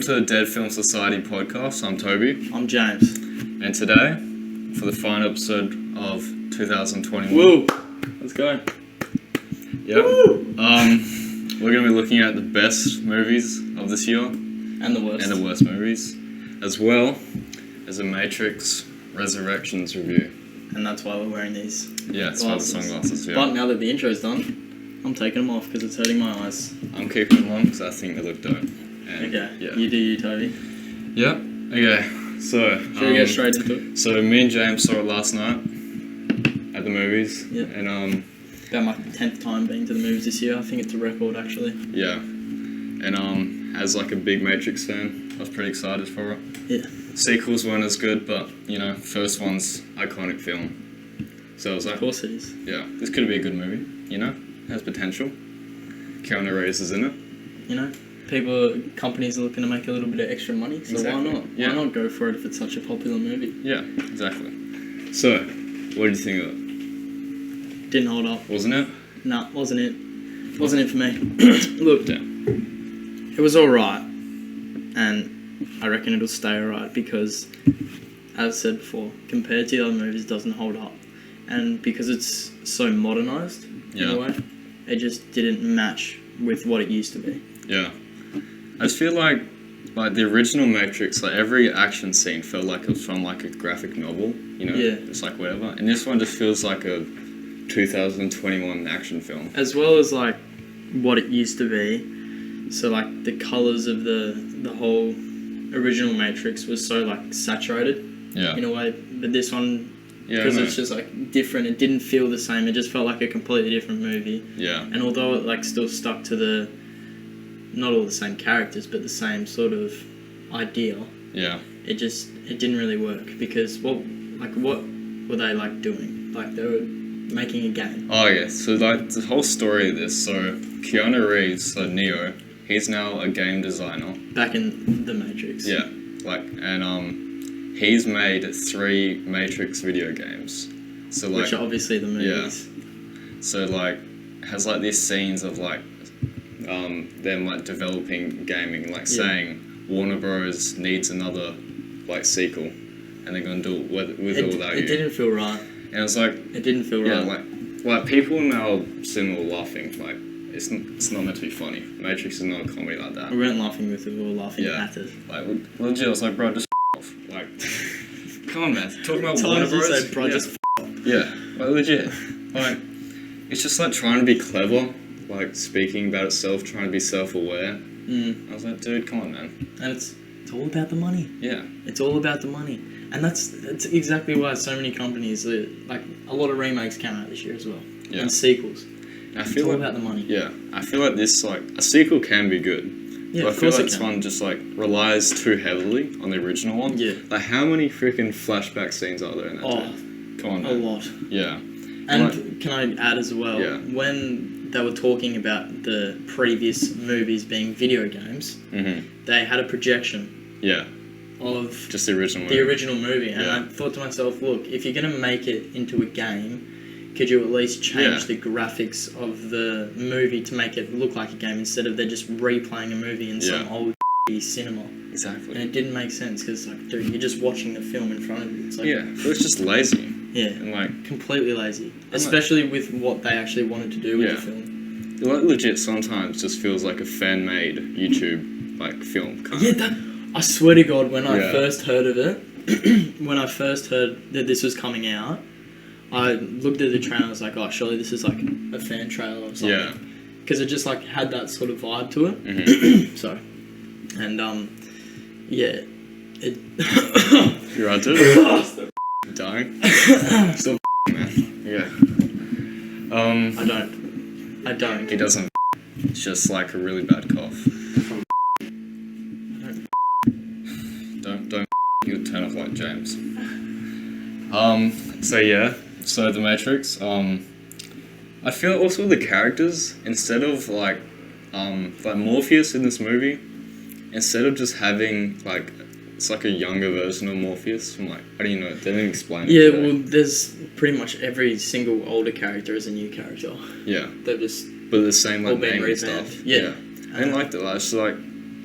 to the Dead Film Society podcast. I'm Toby. I'm James. And today, for the final episode of 2021. Woo! Let's go. Yep. We're going to be looking at the best movies of this year. And the worst. And the worst movies. As well as a Matrix Resurrections review. And that's why we're wearing these Yeah, it's why the sunglasses, yeah. But now that the intro's done, I'm taking them off because it's hurting my eyes. I'm keeping them on because I think they look dope. And Okay, yeah. you do you, Toby. Yep. Okay, so... Should we get straight into it? So me and James saw it last night at the movies. Yep. And About my 10th time being to the movies this year. I think it's a record, actually. yeah. And as like a big Matrix fan, I was pretty excited for it. Yeah. Sequels weren't as good, but you know, first one's iconic film. So I was like, Of course it is. yeah, this could be a good movie. You know, has potential. Keanu Reeves is in it. You know, companies are looking to make a little bit of extra money, so Exactly. why not? Yeah. Why not go for it if it's such a popular movie? Yeah, exactly. So, what did you think of it? Didn't hold up. Wasn't it? Nah, wasn't it. Wasn't it for me. Look, Yeah. it was alright, and I reckon it'll stay alright because, as I said before, compared to the other movies, it doesn't hold up. And because it's so modernised, in Yeah. a way, it just didn't match with what it used to be. Yeah. I just feel like the original Matrix, like every action scene felt like it was from like a graphic novel, you know? Yeah. It's like whatever. And this one just feels like a 2021 action film. As well as like what it used to be, so like the colours of the whole original Matrix was so like saturated Yeah. in a way, but this one, Yeah. because I know. it's just like different, it didn't feel the same, it just felt like a completely different movie. Yeah. And although it like still stuck to the, not all the same characters, but the same sort of idea, Yeah. it didn't really work because what were they like doing? Like they were making a game. Oh yeah. So like the whole story of this. So Keanu Reeves, so Neo, he's now a game designer. Back in the Matrix. Yeah. He's made 3 Matrix video games. So like. Which are obviously the movies. So like has like these scenes of like them like developing gaming, like saying Warner Bros needs another like sequel, and they're gonna do it with or without you. It didn't feel right. And it's like It didn't feel yeah, right. like people now cinema were laughing like it's not meant to be funny. Matrix is not a comedy like that. We weren't laughing with it, we were laughing at it. Like legit, I was like, bro, just off. Like, come on, man. Talking about Warner Times you Bros. said, bro, yeah. just Yeah, like legit. Like, it's just like trying to be clever, like speaking about itself, trying to be self-aware. I was like, dude, come on, man. And it's all about the money. Yeah. It's all about the money. And that's exactly why so many companies, like a lot of remakes came out this year as well. Yeah. And sequels. And I It's feel all like, about the money. yeah, I feel like this, like, a sequel can be good. Yeah, But I of feel course like it this can. one just, like, relies too heavily on the original one. Yeah. Like, how many freaking flashback scenes are there in that dude? Come on, A man. lot. Yeah. And Like- can I add as well, Yeah. when they were talking about the previous movies being video games, they had a projection Yeah. of Just the original the original movie, and Yeah. I thought to myself, look, if you're going to make it into a game, could you at least change Yeah. the graphics of the movie to make it look like a game instead of they're just replaying a movie in some Yeah. old cinema? Exactly. And it didn't make sense because, like, dude, you're just watching the film in front of you. It's like, Yeah. It was just lazy. yeah, And, like, completely lazy, like- especially with what they actually wanted to do with Yeah. the film. like legit sometimes just feels like a fan-made YouTube, like, film. Yeah, I swear to God, when I Yeah. first heard of it, when I first heard that this was coming out, I looked at the trailer and I was like, oh, surely this is like a fan trailer or something. Yeah. Because it just like had that sort of vibe to it. Sorry. And yeah, it... You're right, dude. Dying? Still man. Yeah. I don't. He doesn't it's just like a really bad cough. Don't you'll turn off like James. So yeah, so the Matrix, I feel also the characters, instead of like Morpheus in this movie, instead of just having like it's like a younger version of Morpheus from like I don't even know, they didn't explain it. Yeah, today. well, there's pretty much every single older character is a new character. Yeah. They've just But the same all like been name and revamped. stuff. Yeah. I didn't like that. I was just like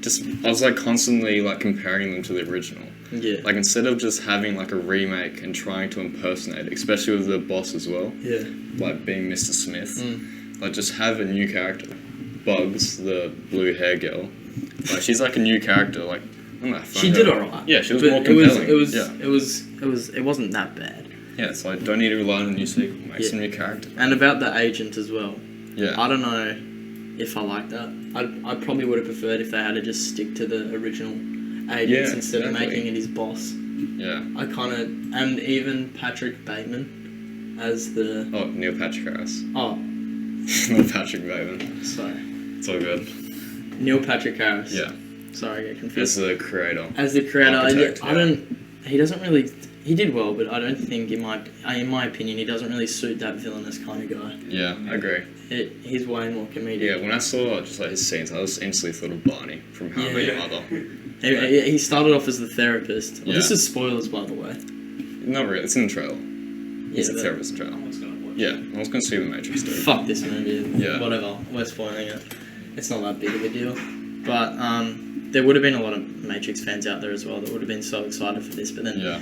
I was like constantly like comparing them to the original. Yeah. Like instead of just having like a remake and trying to impersonate, especially with the boss as well, Yeah. like being Mr. Smith, like just have a new character. Bugs, the blue hair girl, like she's like a new character. Like I don't know, I She find did her- alright. Yeah, she was But more compelling. It wasn't that bad. Yeah, so I don't need to rely on a new sequel. Make Yeah. some new character. And about the agent as well. Yeah. I don't know if I like that. I probably would have preferred if they had to just stick to the original agents Yeah, instead of exactly. making it his boss. Yeah. I kind of, and even Patrick Bateman as the Oh, Neil Patrick Harris. oh Not Patrick Bateman. sorry It's all good. Neil Patrick Harris. Yeah. Sorry, I get As confused. the creator. As the creator, Architect, I don't. He doesn't really. He did well, but I don't think in my opinion he doesn't really suit that villainous kind of guy. Yeah, I agree. He's way more comedic. Yeah, when I saw just like his scenes, I just instantly thought of Barney from How I Met Your Mother. He started off as the therapist. Well, this Yeah. is spoilers, by the way. Not really. It's in the trailer. It's a but- therapist trailer. Yeah, I was gonna see the Matrix too. Fuck this movie. Yeah. Whatever. We're spoiling it. It's not that big of a deal. But there would have been a lot of Matrix fans out there as well that would have been so excited for this, but then Yeah.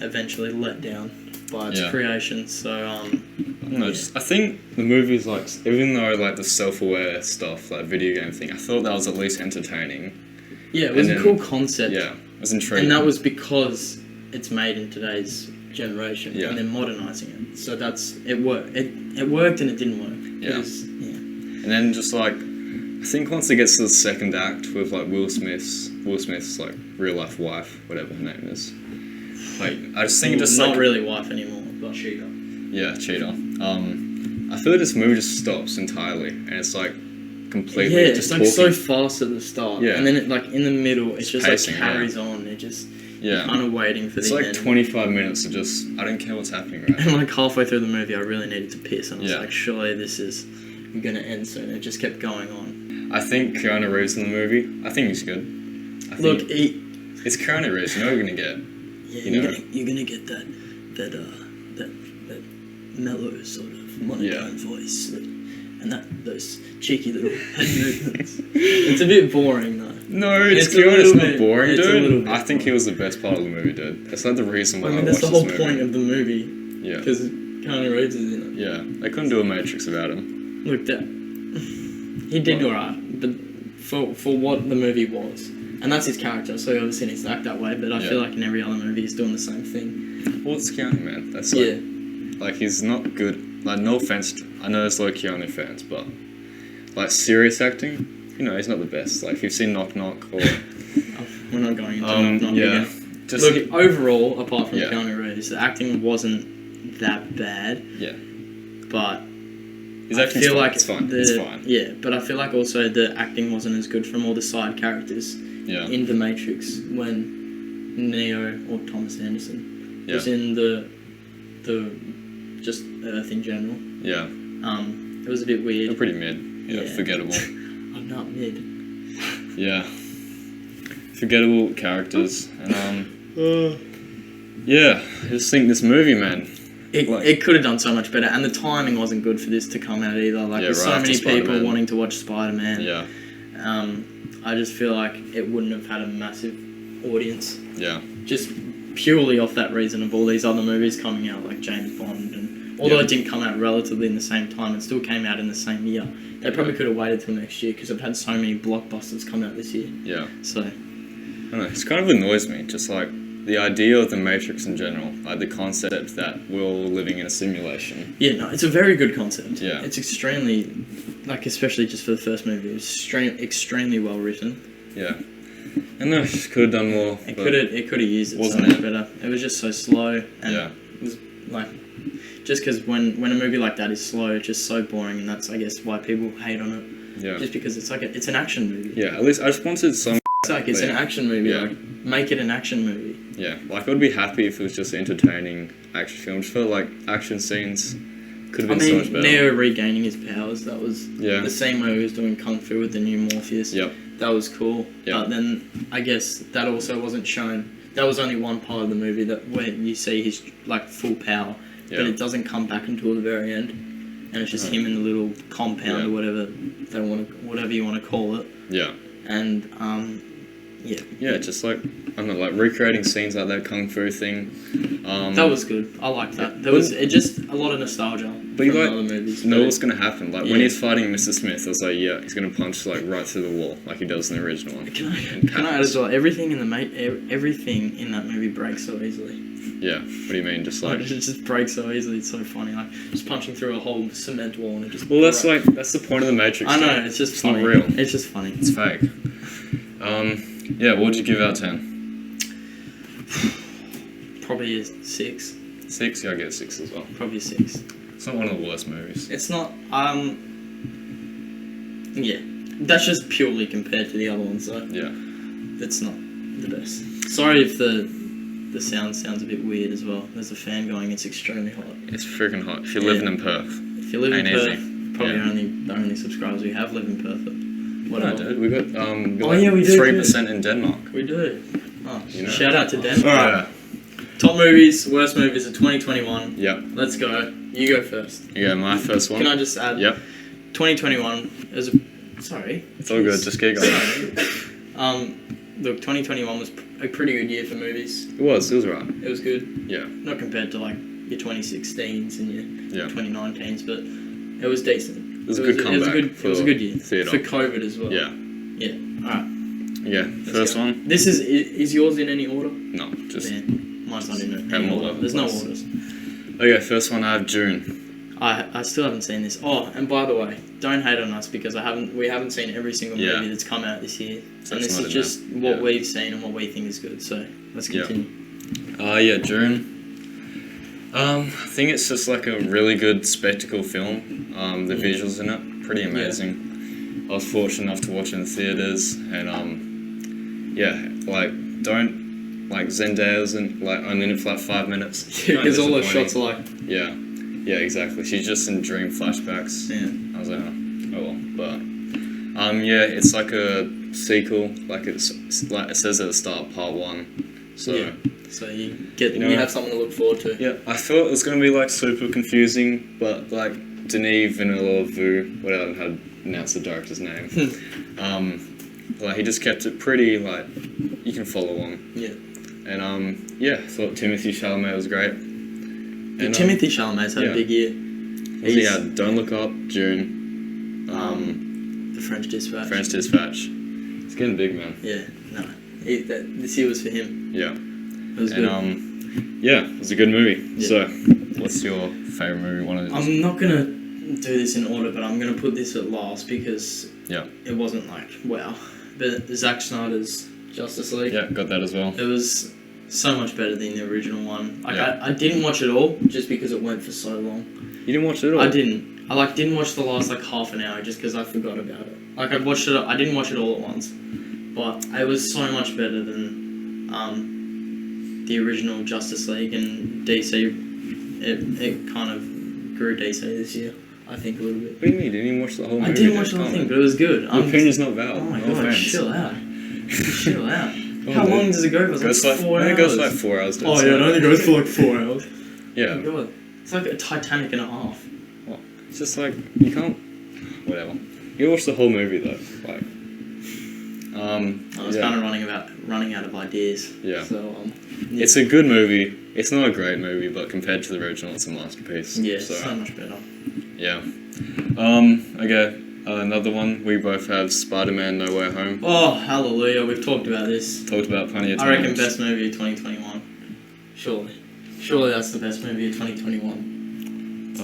eventually let down by its Yeah. creation. So I don't know, I think the movie's like, even though like the self-aware stuff, like video game thing, I thought that was at least entertaining. yeah, it was And a then- cool concept. Yeah, it was intriguing. And that was because it's made in today's generation Yeah. and they're modernizing it. So it worked. It worked and it didn't work. Yeah. Yeah. And then just like, I think once it gets to the second act with like Will Smith's like real life wife, whatever her name is. Like, I just think it just not like, really wife anymore, but yeah, cheater. I feel like this movie just stops entirely, and it's like completely yeah, just it's like talking. so fast at the start, Yeah. and then it, like in the middle, it just pacing, like carries on. It just Yeah, kind of waiting for it's the like end. 25 minutes of just I don't care what's happening right And now. like halfway through the movie, I really needed to piss, and I was Yeah. like, surely this is gonna end soon. It just kept going on. I think Keanu Reeves in the movie. I think he's good. I think Look, it's Keanu Reeves. You know what you're gonna get. yeah, you know. you're gonna get that mellow sort of monotone voice, and those cheeky little head movements. It's a bit boring though. No, it's It's a Keanu. It's little not bit- boring, it's a little dude. bit I think he was the best part of the movie, dude. That's not the reason why I I, mean, that's watched the whole this movie. point of the movie, Yeah, because Keanu Reeves is in it. yeah. They couldn't do a Matrix without him. Look, that he did alright, but for what the movie was, and that's his character, so he obviously needs to act that way. But I Yeah. feel like in every other movie, he's doing the same thing. Well, it's Keanu, man. That's like, Yeah, like he's not good. Like, no offense, I know there's a lot of Keanu fans, but like serious acting, you know, he's not the best. Like, if you've seen Knock Knock or we're not going into Knock Knock yeah, again. just Look, overall, apart from Yeah. Keanu Reeves, the acting wasn't that bad, yeah. but His I acting's feel fine. like It's fine. It's fine. Yeah, but I feel like also the acting wasn't as good from all the side characters Yeah, in The Matrix when Neo or Thomas Anderson yeah, was in the just Earth in general. yeah. It was a bit They're weird. pretty mid. Yeah, Yeah. forgettable. I'm not mid. Yeah, forgettable characters, and yeah. I just think this movie, man. It could have done so much better, and the timing wasn't good for this to come out either. Like, Yeah, there's right so after many people Spider-Man. wanting to watch Spider-Man. Yeah, I just feel like it wouldn't have had a massive audience. yeah, Just purely off that reason of all these other movies coming out, like James Bond, and although Yeah. it didn't come out relatively in the same time, it still came out in the same year. They probably could have waited till next year because I've had so many blockbusters come out this year. yeah. So I don't know, it kind of annoys me, just like the idea of the Matrix in general, like the concept that we're all living in a simulation. yeah, no, it's a very good concept. Yeah. It's extremely, like, especially just for the first movie, it's extremely well written. Yeah, I know, could have done more. It but- could have used it so Wasn't much it? better. It was just so slow, and Yeah, it was like, just because when a movie like that is slow, it's just so boring, and that's, I guess, why people hate on it. yeah, Just because it's like it's an action movie. yeah. At least I just wanted some. It's like it's an Yeah. action movie. Yeah. Like, make it an action movie. Yeah, like I would be happy if it was just entertaining action film. Just felt like action scenes could have I been so much mean, better. Neo regaining his powers. That was Yeah. the same way he was doing kung fu with the new Morpheus. Yep. That was cool. Yeah. But then I guess that also wasn't shown. That was only one part of the movie that where you see his like full power, but Yeah. it doesn't come back until the very end, and it's just Yeah. him in the little compound Yeah. or whatever you want to call it. Yeah. and Yeah, just like I don't know, like recreating scenes like that kung fu thing. that was good. I liked that. There was just a lot of nostalgia But from you the like other movies. know but what's gonna happen. Like Yeah. when he's fighting Mr. Smith, I was like, yeah, he's gonna punch like right through the wall like he does in the original one. Can I And can I add patterns. as well? Everything in everything in that movie breaks so easily. Yeah. What do you mean? Just Like, like. it just breaks so easily. It's so funny. Like just punching through a whole cement wall and it just. Well, that's breaks. that's the point of the Matrix. I know. thing. It's just It's funny. not real. It's just funny. It's fake. Yeah. What would you give out of 10? Probably a 6. 6. Yeah, I get 6 as well. Probably a 6. It's not one of the worst movies. It's not. Yeah. That's just purely compared to the other ones, though. Yeah. It's not the best. Sorry if the sound sounds a bit weird as well. There's a fan going. It's extremely hot. It's freaking hot. If you're Yeah. living in Perth. If you live in Ain't Perth, easy. probably Yeah. the only subscribers we have live in Perth. But No, whatever. dude. We got Oh, yeah, we do, 3% in Denmark. We do. Oh, You know. shout out to Denver. Yeah. Top movies, worst movies of 2021. Yep. Let's go. You go first. You go. My first one. Can I just add? Yep. 2021 is a. Sorry. It's all good. Just keep going. Sorry. Look, 2021 was a pretty good year for movies. It was right. It was good. Yeah. Not compared to like your 2016s and your Yeah. 2019s, but it was decent. It was a good comeback. It was a good year theatre. for COVID as well. Yeah. Yeah. All right. Yeah. First go. one. This is yours in any order? No. Just. Man, mine's not in Have any them all order. over There's the no place. orders. Okay. First one. I have June. I still haven't seen this. Oh, and by the way, don't hate on us because we haven't seen every single Yeah. movie that's come out this year, So and it's this not is in just there. what Yeah. we've seen and what we think is good. So let's Yeah. continue. Yeah, June. I think it's just like a really good spectacle film. The visuals in it, pretty amazing. I was fortunate enough to watch it in theaters, and like Zendaya's only in it for like 5 minutes. Because all those Disappointing. shots are like, Yeah, exactly. She's just in dream flashbacks. yeah, I was like, oh well, but it's like a sequel. Like it's like it says at the start, part 1. So. Yeah. So you You know- have something to look forward to. Yeah, I thought it was going to be like super confusing, but like Denis Villeneuve, whatever how to pronounce the director's name, like he just kept it pretty like you can follow on. Yeah. And I thought Timothy Chalamet was great. And, Timothy Chalamet's had yeah. a big year. yeah, Don't Look Up, June, The French Dispatch. French Dispatch. It's getting big, man. Yeah. No. This year was for him. Yeah, It was good. and it was a good movie. Yeah. So, what's your favorite movie? One of these? I'm not gonna do this in order, but I'm gonna put this at last because Yeah. it wasn't like wow. But Zack Snyder's Justice League. Yeah, got that as well. It was so much better than the original one. Like Yeah. I didn't watch it all just because it went for so long. You didn't watch it at all? I didn't. I didn't watch the last half an hour just because I forgot about it. Like I watched it. I didn't watch it all at once, but it was so much better than the original Justice League and DC. It kind of grew DC this year. I think a little bit. What do you mean? You didn't even watch the whole movie? I didn't watch the whole thing, but it was good. Your opinion's not valid. Oh my no god, offense. chill out. Chill out. Come How on, long dude. does it go for? It's Goes like like, 4 I hours. think it goes for like 4 hours. dude. Oh It's yeah, it like- only goes for 4 hours. Yeah. Oh my god. It's like a Titanic and a half. It's just like, you can't... Whatever. You watch the whole movie though. Like... I was kind of running out of ideas. Yeah. So It's a good movie. It's not a great movie, but compared to the original, it's a masterpiece. yeah, So, so much better. yeah. Okay. Another one. We both have Spider-Man: No Way Home. Oh hallelujah! We've talked about this. Talked about plenty of I times. reckon best movie of 2021. Surely that's the best movie of 2021.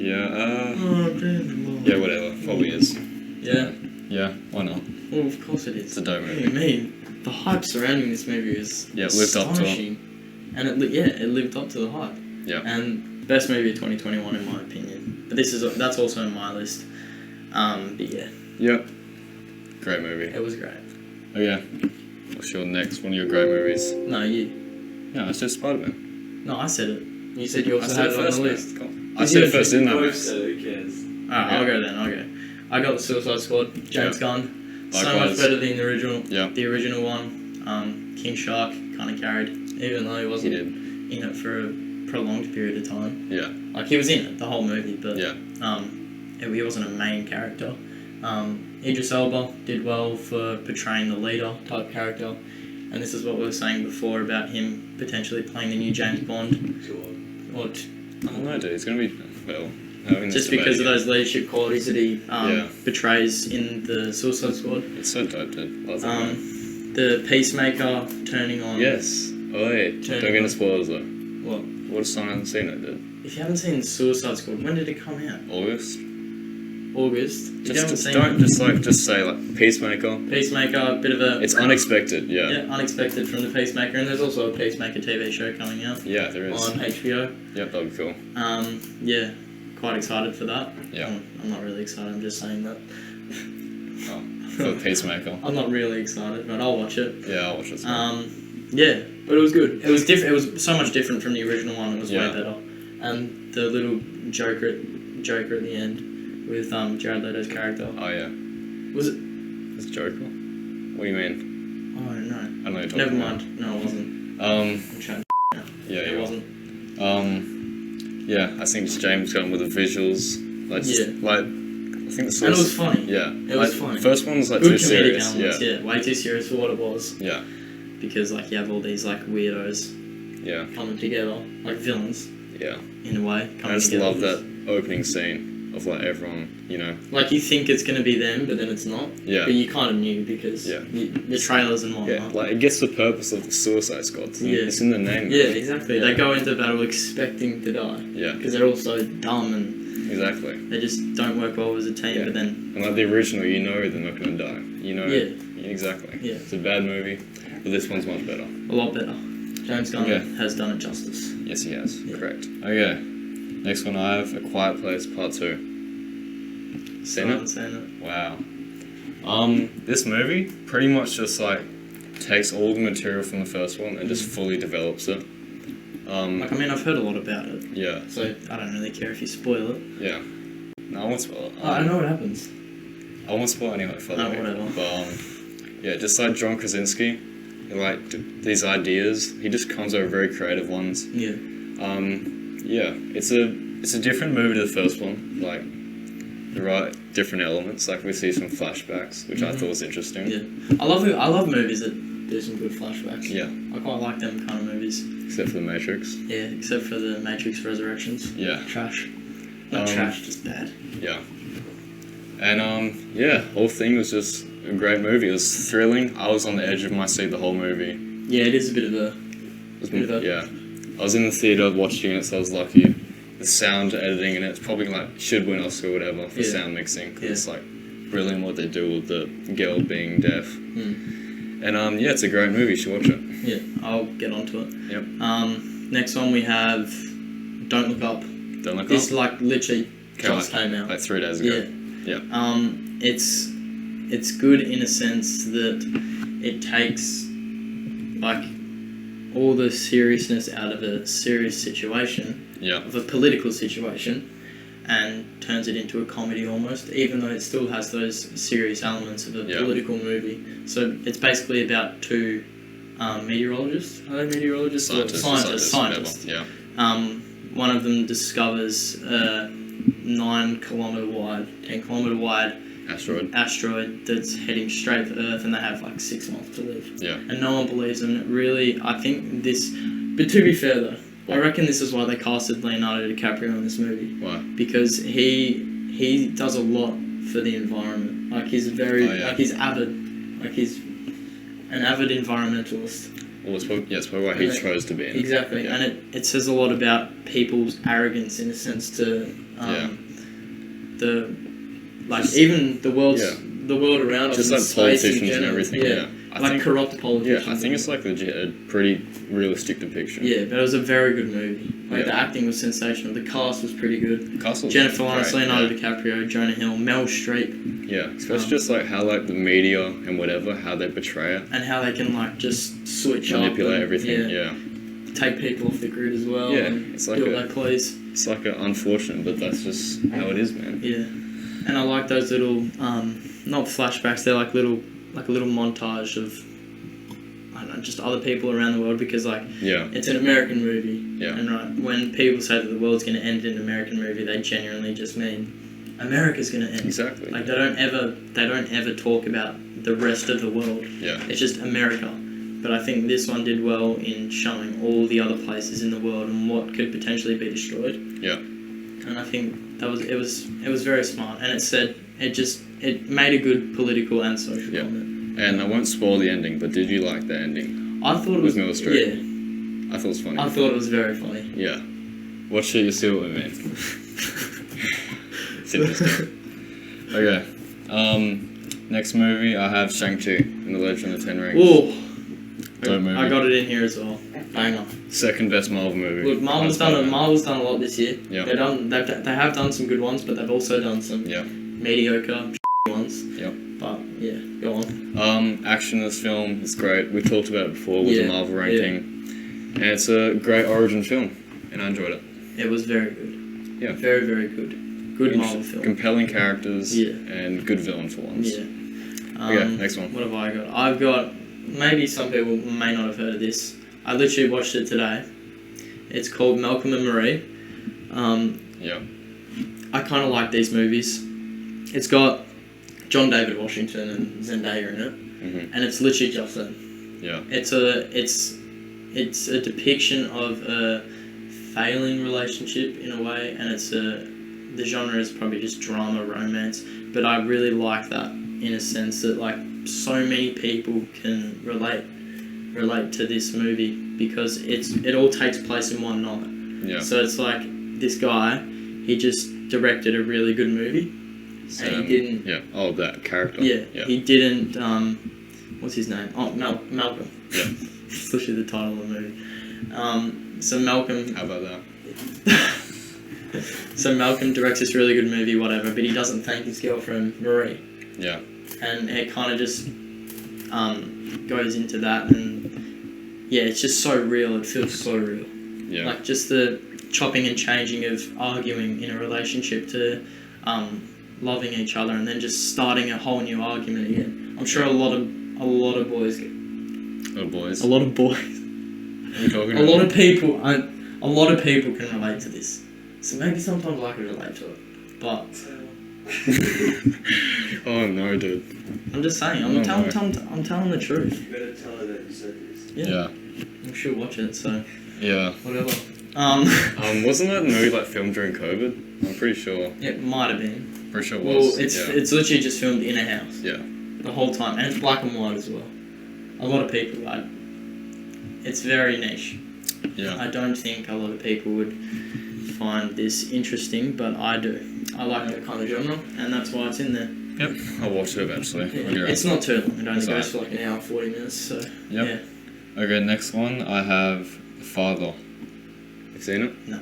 Yeah. Yeah. Whatever. Probably is. Yeah. Yeah. Why not? Well, of course it It's is. a dope What do movie. you mean? The hype surrounding this movie is Yeah, it lived up to it. astonishing. And it lived up to the hype. Yeah. And best movie of 2021 in my opinion. But that's also on my list. But yeah, Yep. Great movie. it was great. Okay. What's your next one of your great movies? No, you. No, it's just Spider-Man. No, I said it. You said you I also said had it it on first. the man. list. Come on. I Did said you? it first, didn't I? Both said who cares. Alright, I'll go then. Okay. I got the Suicide Squad. James Yeah. Gunn. So much Likewise. better than the original. Yeah. The original one. King Shark kind of carried, even though he He wasn't did. in it for a prolonged period of time. Yeah. Like he was in it the whole movie, but Yeah. he wasn't a main character. Idris Elba did well for portraying the leader type character, and this is what we were saying before about him potentially playing the new James Bond. Or I don't know, dude. It's gonna be well. Having just this because of debate those leadership qualities that he Yeah. portrays in the Suicide Squad. again. It's so dope, dude. Love that man. The Peacemaker turning on. Yes. Oh wait. Turning Don't get on. into spoilers though. What? What if someone hasn't seen it, dude? If you haven't seen Suicide Squad, when did it come out? August. August. If you haven't Just seen don't it, just say like Peacemaker. Peacemaker, a bit of a. It's unexpected. Yeah. Yeah, unexpected from the Peacemaker, and there's also a Peacemaker TV show coming out Yeah, there is. on HBO. Yep, that'd be cool. Yeah, quite excited for that. Yeah. I'm not really excited. I'm just saying that. Oh, for Peacemaker. I'm not really excited, but I'll watch it. Yeah, I'll watch it. as well. Yeah, but it was good. It was different. It was so much different from the original one. It was Yeah. way better. And the little Joker at the end with Jared Leto's character. Oh yeah. Was it? It's Joker. What do you mean? Oh no. I don't know what you're talking Never about. mind. No, it wasn't. Um. I'm trying. Yeah. It You are. wasn't. Yeah. I think it's James going with the visuals. Like. Just, Yeah. Like. I think the And it was funny. Yeah. It was funny. First one was like Good too comedic serious. elements. Yeah. Yeah. Way too serious for what it was. Yeah. Because like you have all these like weirdos Yeah. coming together, like villains Yeah. in a way. Coming I just together. love that opening scene of like everyone, you know. Like you think it's gonna be them, but then it's not. Yeah. But you kind of knew because Yeah. the trailers and whatnot. Yeah. Like it gets the purpose of the Suicide Squad. Yeah. It's in the name. Yeah, exactly. Yeah. They go into battle expecting to die Yeah. because they're all so dumb and Exactly. they just don't work well as a team. Yeah. But then, And like the original, you know they're not gonna die. You know. Yeah. Exactly. Yeah. It's a bad movie, but this one's much better. a lot better. James Gunn Yeah. has done it justice. Yes, he has. Yeah. Correct. Okay. Next one I have, A Quiet Place Part 2. Seen it? Seen it. Wow. This movie pretty much just like takes all the material from the first one and just fully develops it. Like I mean, I've heard a lot about it, Yeah. so I don't really care if you spoil it. Yeah. No, I won't spoil it. I know what happens. I won't spoil anyway for that. whatever. But yeah, just like John Krasinski, like these ideas, he just comes over very creative ones. Yeah. Yeah, it's a different movie to the first one. Like there are different elements. Like we see some flashbacks, which I thought was interesting. Yeah. I love movies that do some good flashbacks. Yeah, I quite like them kind of movies. except for The Matrix. Yeah, except for the Matrix Resurrections. Yeah, Trash. Not trash, just bad. yeah. And yeah, whole thing was just a great movie. It was thrilling. I was on the edge of my seat the whole movie. Yeah, it is a bit of a. Yeah, I was in the theater watching it, so I was lucky. The sound editing in it's probably like should win Oscar or whatever for Yeah. sound mixing. 'Cause Yeah. it's like brilliant what they do with the girl being deaf. And yeah, it's a great movie. You should watch it. Yeah, I'll get onto it. Yep. Next one we have Don't Look Up. Don't look This up. like literally just like, came out. like 3 days ago. Yeah. Yeah. It's good in a sense that it takes like all the seriousness out of a serious situation, Yeah. of a political situation, and turns it into a comedy almost, even though it still has those serious elements of a Yeah. political movie. So it's basically about two meteorologists. Are they meteorologists? Scientists. Scientists. Yeah. One of them discovers a 9-kilometre wide, 10-kilometre wide asteroid that's heading straight for Earth, and they have like 6 months to live. Yeah. And no one believes them. Really, I think this. But to be fair though, I reckon this is why they casted Leonardo DiCaprio in this movie, Why? because he does a lot for the environment. Like he's very Oh, yeah. like he's avid, like he's an avid environmentalist. Well, it's probably why he Yeah. chose to be in it. Exactly, Yeah. and it says a lot about people's arrogance in a sense to the like Just- even the world yeah. the world around us, Just and like space in politicians and general. everything. Yeah. I like think, corrupt politicians. yeah, I think it's like legit a pretty realistic depiction. Yeah, but it was a very good movie. Like the Yeah. acting was sensational. The cast was pretty good. Castle's Jennifer Lawrence, great, Leonardo yeah. DiCaprio, Jonah Hill, Mel Streep, Yeah, especially just like how like the media and whatever, how they portray it, and how they can like just switch manipulate up and, everything. Yeah. take people off the grid as well. Yeah, and it's like do a- what they please. It's like unfortunate, but that's just how it is, man. Yeah, and I like those little not flashbacks. They're like a little montage of I don't know, just other people around the world, because like Yeah, it's an American movie. Yeah. And right when people say that the world's going to end in an American movie, they genuinely just mean America's gonna end. Exactly. Like they don't ever talk about the rest of the world. Yeah. It's just America. But I think this one did well in showing all the other places in the world and what could potentially be destroyed. Yeah. And I think it was very smart, and it made a good political and social Yeah. comment. And I won't spoil the ending, but did you like the ending? I thought it With was Meryl Streep? Yeah, I thought it was funny. I thought it was very funny. Yeah. Watch it, you see what I mean. It's interesting. Okay. Next movie, I have Shang-Chi and the Legend of the Ten Rings. Ooh, Dope movie. I got it in here as well. Banger. Second best Marvel movie. Look, Marvel's done a lot this year. Yeah. They have done some good ones, but they've also done some Yeah. mediocre ones. Yep. But yeah, go on. Action in this film is great. We talked about it before with Yeah, the Marvel ranking. And it's a great origin film, and I enjoyed it. It was very good. Yeah. Very, very good. Good Marvel film. Compelling characters Yeah. and good villain for once. Yeah. Okay, next one. What have I got? I've got, maybe some people may not have heard of this. I literally watched it today. It's called Malcolm and Marie. Yeah. I kind of like these movies. It's got John David Washington and Zendaya in it, Mm-hmm. and it's literally just them. Yeah. It's a depiction of a failing relationship in a way, and the genre is probably just drama, romance, but I really like that in a sense that like so many people can relate to this movie because it all takes place in one night. Yeah. So it's like this guy, he just directed a really good movie, and he didn't. Yeah. Oh, that character. Yeah, Yeah. he didn't. What's his name? Oh, Malcolm. Yeah. It's literally the title of the movie. So Malcolm. How about that? So Malcolm directs this really good movie, whatever, but he doesn't thank his girlfriend Marie, Yeah. and it kind of just goes into that, and yeah, it's just so real. It feels so real. Yeah. Like just the chopping and changing of arguing in a relationship to loving each other, and then just starting a whole new argument again. I'm sure a lot of boys, Little boys. a lot of boys, What are you talking a about? lot of people, a lot of people can relate to this. So maybe sometimes I can relate to it, but Oh no, dude. I'm just saying. I'm telling the truth. You better tell her that you said this. Yeah. I'm sure watch it. So Yeah. whatever. Wasn't that movie like filmed during COVID? I'm pretty sure. It might have been. Pretty sure it Well, was. it's yeah. it's literally just filmed in a house Yeah. the whole time, and it's black and white as well. A lot of people like. It's very niche. Yeah. I don't think a lot of people would find this interesting, but I do. I like that kind of genre, and that's why it's in there. Yep. I'll watch it eventually. Yeah. It's not too long. It only It's goes alright. for like an hour 40 minutes. So Yep. yeah. Okay, next one I have Father. You seen it? No.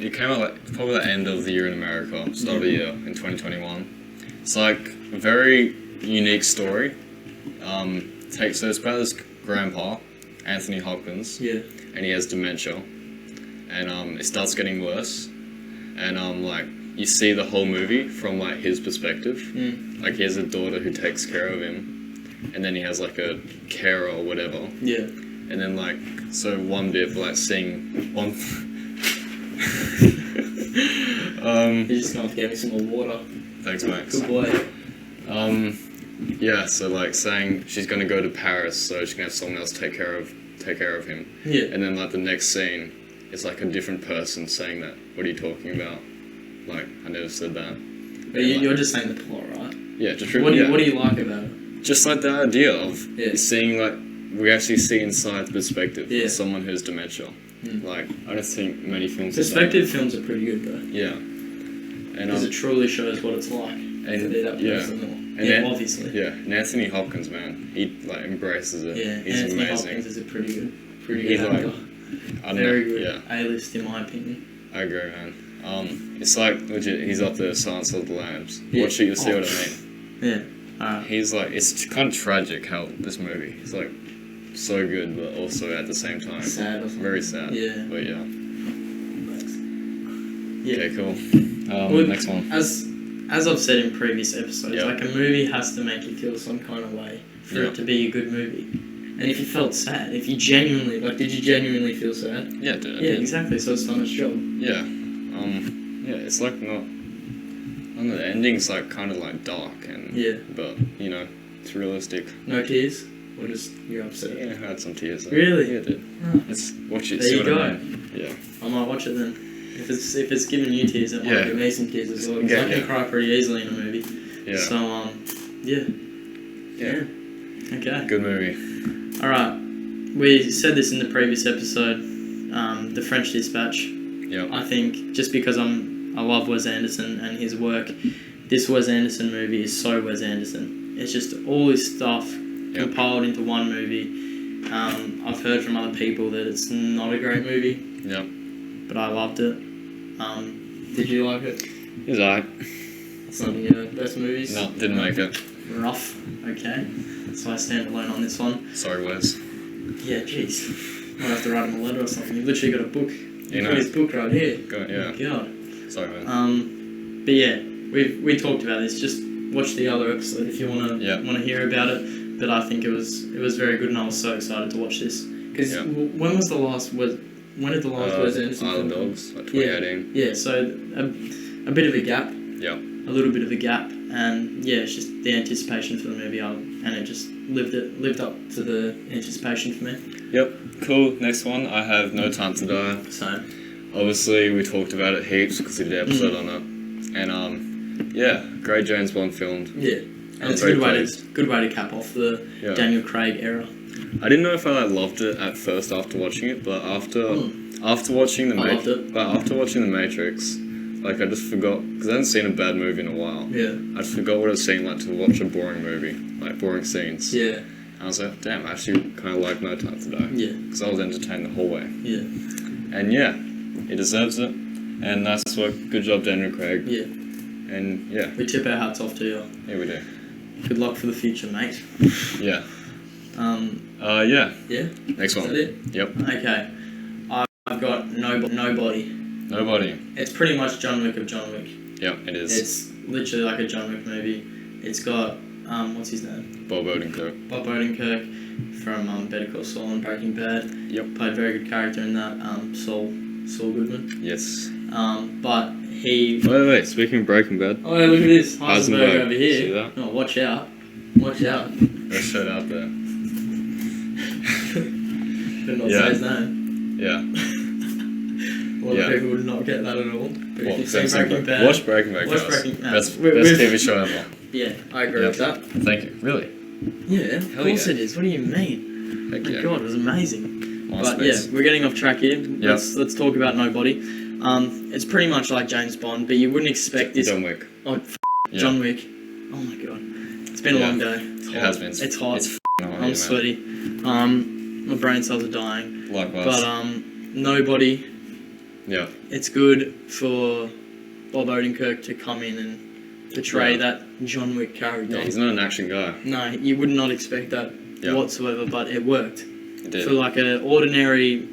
It came out like probably the end of the year in America, start of the year in 2021. It's like a very unique story. So it's about this grandpa, Anthony Hopkins, Yeah. and he has dementia, and it starts getting worse, and like you see the whole movie from like his perspective. Like he has a daughter who takes care of him, and then he has like a carer or whatever. Yeah. And then like so one bit like seeing one. You just gonna have to get me some more water. Thanks, Max. Good boy. Yeah, so like saying she's gonna go to Paris, so she's gonna have someone else take care of him. Yeah. And then like the next scene, it's like a different person saying that. What are you talking about? Like I never said that. But you're just saying the plot, right? Yeah, just What do yeah. you like about it? Just like the idea of Yeah. seeing like we actually see inside the perspective Yeah. of someone who's dementia. Like I don't think many films. Perspective films are pretty good though, Yeah. And because it truly shows what it's like to be that yeah. person. And Yeah, then- obviously. Yeah, and Anthony Hopkins, man, he like embraces it. Yeah, He's Anthony amazing. Hopkins is a pretty good He's like- actor. I don't Very know, good. Yeah, A-list in my opinion. I agree, man. It's like legit. He's up there, Silence of the Lambs. Yeah. Watch it, you'll see Oh. what I mean. Yeah. He's like, it's kind of tragic how this movie. It's like so good, but also at the same time Sad or something. very sad. Yeah. But yeah. Yeah. Okay, cool. Well, Next one. As I've said in previous episodes, Yeah. like a movie has to make you feel some kind of way for Yeah. it to be a good movie. And if you felt sad, if you genuinely, like, did you genuinely feel sad? Yeah, dude. Yeah, exactly. So it's done its job. Yeah. Yeah, it's like not. I don't know, the ending's like kind of like dark and Yeah. but you know, it's realistic. No tears? Or just you're upset? Yeah, I had some tears. Really? Yeah, it did. Oh. Let's watch it. There see you what I go. mean. Yeah. I might watch it then. If it's giving you tears, it might Yeah. give me some tears as well. 'Cause Yeah, I can yeah. cry pretty easily in a movie. Yeah. So yeah. Yeah. Okay. Good movie. All right. We said this in the previous episode. The French Dispatch. Yeah. I think just because I love Wes Anderson and his work, this Wes Anderson movie is so Wes Anderson. It's just all his stuff Yep. compiled into one movie. I've heard from other people that it's not a great movie, Yeah. but I loved it. Did you like it? He's alright. It's not one of your best movies. No, didn't make it. Rough. Okay. So I stand alone on this one. Sorry, Wes. Yeah, jeez. Might have to write him a letter or something. You've literally got a book. You You've know. got his book right here. Go, yeah. God. Sorry, man. But yeah, we talked about this. Just watch the other episode if you wanna hear about it. But I think it was very good, and I was so excited to watch this because Yeah. when did the last Wes Anderson Isle film? of Dogs, like 2018. Yeah, so a bit of a gap. Yeah. A little bit of a gap, and yeah, it's just the anticipation for the movie, and it just lived up to the anticipation for me. Yep. Cool. Next one, I have No Time to Die. So Obviously, we talked about it heaps because we did an episode on it. And, yeah, great James Bond film. yeah, and I'm it's a very good pleased. way to cap off the Yeah. Daniel Craig era. I didn't know if I like, loved it at first after watching it, but after watching the I loved it. but after watching The Matrix, like I just forgot because I hadn't seen a bad movie in a while. Yeah, I just forgot what it seemed like to watch a boring movie, like boring scenes. yeah, I was like, damn, I actually kind of like No Time to Die yeah, because I was entertained the whole way. yeah, And yeah, he deserves it. And that's what good job, Daniel Craig. yeah. And yeah, We tip our hats off to you. here we do. Good luck for the future, mate. Yeah. Yeah. Next Is one. that it? Yep. Okay. I've got Nobody. Nobody. It's pretty much John Wick of John Wick. Yep, it is. It's literally like a John Wick movie. It's got what's his name? Bob Odenkirk. Bob Odenkirk from Better Call Saul and Breaking Bad. Yep. Played a very good character in that. Saul Goodman. Yes. But he. Wait. Speaking of Breaking Bad, Oh, yeah, look at this Heisenberg. Heisenberg over here. See that? Oh, watch out! Watch out! let's shout out there. Better not Yeah. say his name. Yeah. A lot Yeah. of people would not get that at all. But Well, if you've same seen Breaking Bad, Watch Breaking Bad, Watch guys. Breaking Bad. Best We've- TV show ever. yeah, I agree Yeah. with that. Thank you. Really? Yeah, of Hell course yeah. it is. What do you mean? Heck My yeah. God, it was amazing. But yeah, MySpace. we're getting off track here. Let's talk about Nobody. It's pretty much like James Bond, but you wouldn't expect this. John Wick. Oh, Yeah. John Wick. Oh my God, it's been a Yeah. long day. It's It hot. has been. It's hot. It's hot here, I'm man. sweaty. My brain cells are dying. Likewise. But Nobody. Yeah. It's good for Bob Odenkirk to come in and portray Yeah. that John Wick character. Yeah, he's not an action guy. No, you would not expect that Yeah. whatsoever, but it worked. He did. For like an ordinary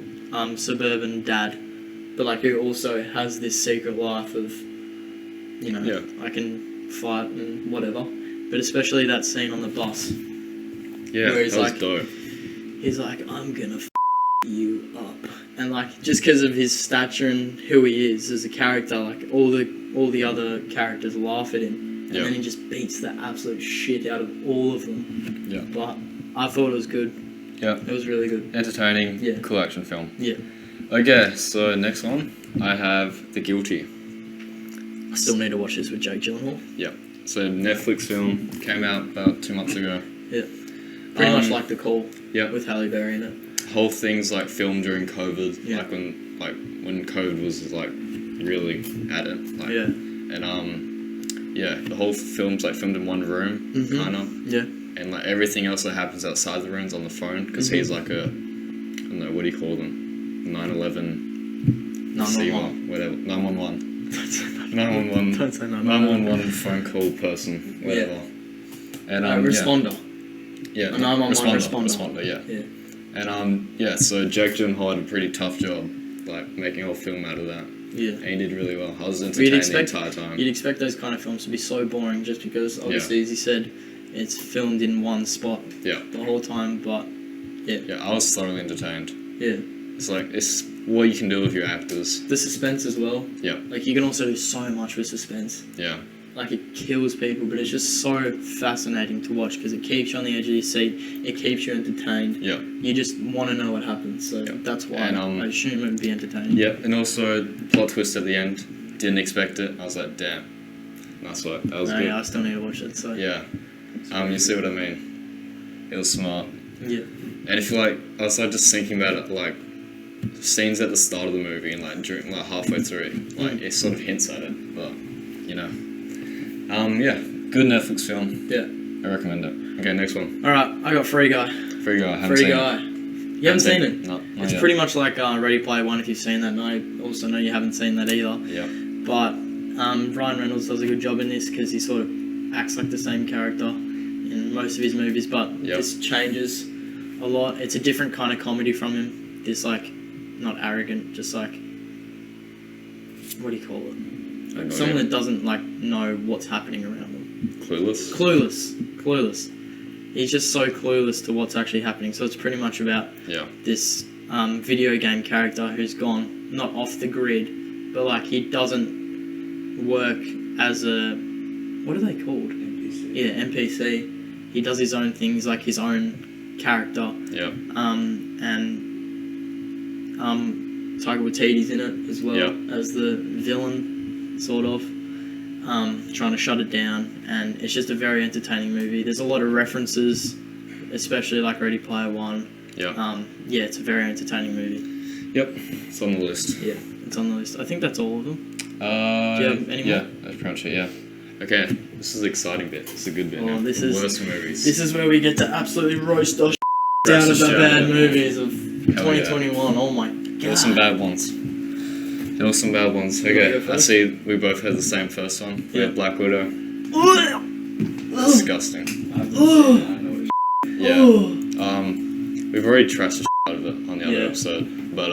suburban dad, but like who also has this secret life of, you know, Yeah. I can fight and whatever. But especially that scene on the bus. Yeah, where he's that was like- dope. He's like, I'm gonna you up, and like just because of his stature and who he is as a character, like all the other characters laugh at him, and Yeah. then he just beats the absolute shit out of all of them. Yeah. But I thought it was good. Yeah. It was really good. Entertaining, Yeah. cool action film. Yeah. Okay, so next one, I have The Guilty. I still need to watch this with Jake Gyllenhaal. So Netflix film came out about 2 months ago. Pretty much like The Call. Yeah. With Halle Berry in it. Whole thing's like filmed during COVID, Yeah. like when COVID was like really at it. Like, Yeah. And the whole film's like filmed in one room, Mhm. kind of. Yeah. And like everything else that happens outside the room's on the phone because Mhm. he's like I don't know, what do you call them? 911. 911. Whatever. 911. Don't say 911. Don't say 911 phone call person, whatever. And responder. yeah, A 911 responder. responder, yeah. Yeah. And so Jake Gyllenhaal had a pretty tough job, like making a whole film out of that, Yeah. and he did really well. I was entertained expect- the entire time. You'd expect those kind of films to be so boring just because, obviously, as you said, it's filmed in one spot Yeah. the whole time, but Yeah, I was thoroughly entertained. yeah. It's what you can do with your actors. The suspense as well. Yeah. Like, you can also do so much with suspense. Yeah. like it kills people, but it's just so fascinating to watch because it keeps you on the edge of your seat. It keeps you entertained. Yeah. You just want to know what happens, so Yeah. that's why And, I assume it would be entertaining. Yeah, and also plot twist at the end. Didn't expect it. I was like, damn. That's what that was No, good. yeah, I still need to watch it. So Yeah. You see what I mean? It was smart. yeah. And if you like, I was like just thinking about it, like scenes at the start of the movie and like during like halfway through, like it sort of hints at it, but you know. Yeah, good Netflix film. Yeah. I recommend it. Okay, next one. All right, I got Free Guy. Free Guy. Haven't Free seen Guy. it. You haven't seen it? No. Not It's yet. pretty much like Ready Player One if you've seen that. And I also know you haven't seen that either. Yeah. But Ryan Reynolds does a good job in this because he sort of acts like the same character in most of his movies, but Yep. this changes a lot. It's a different kind of comedy from him. This like not arrogant, just like what do you call it? I have no Someone idea. that doesn't like know what's happening around them. Clueless. Clueless. He's just so clueless to what's actually happening. So it's pretty much about Yeah. this video game character who's gone not off the grid, but like he doesn't work as a what are they called? NPC. Yeah, NPC. He does his own things, like his own character. Yeah. Taika Waititi's in it as well Yeah. as the villain, sort of. Trying to shut it down, and it's just a very entertaining movie. There's a lot of references, especially like Ready Player One. Yeah. Yeah, it's a very entertaining movie. Yep. It's on the list. Yeah, it's on the list. I think that's all of them. Do you have any Yeah, more? that's pretty much it. Yeah. Okay, this is the exciting bit. This is a good bit. Oh, now. this is- worst movies. This is where we get to absolutely roast our Roast down the of the shit out bad of it. movies of Hell yeah. 2021. Oh my There were some god. bad ones. There were some bad ones. You wanna Okay, go I first? see we both had the same first one. We Yeah. had Black Widow. Ugh. Disgusting. Ugh. Yeah. Ugh. We've already trashed the out of it on the other Yeah. episode, but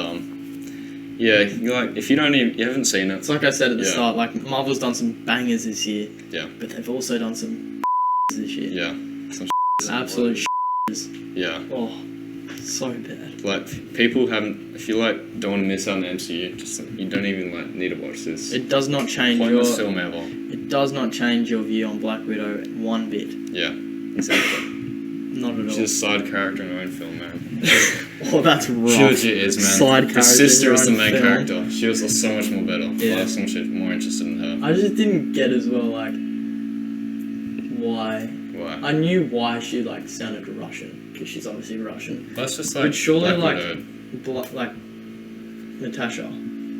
yeah, you like if you you haven't seen it, It's like I said at the Yeah. start, like Marvel's done some bangers this year. Yeah. But they've also done some this year. yeah, some Absolute yeah. Oh, so bad. Like people haven't. If you like don't want to miss out on the MCU, just you don't even like need to watch this. It does not change Pointless your. film ever. It does not change your view on Black Widow one bit. Yeah, exactly. Not at all. She's a side character in her own film, man. Oh, that's rough. She legit is, man. Side the character sister in is the your own main film. character. She was so much more better. Yeah. I was so much more interested in her. I just didn't get as well, like, why. Why? I knew why she, like, sounded Russian, because she's obviously Russian. That's just like. But surely, Black like, Widow. like, Natasha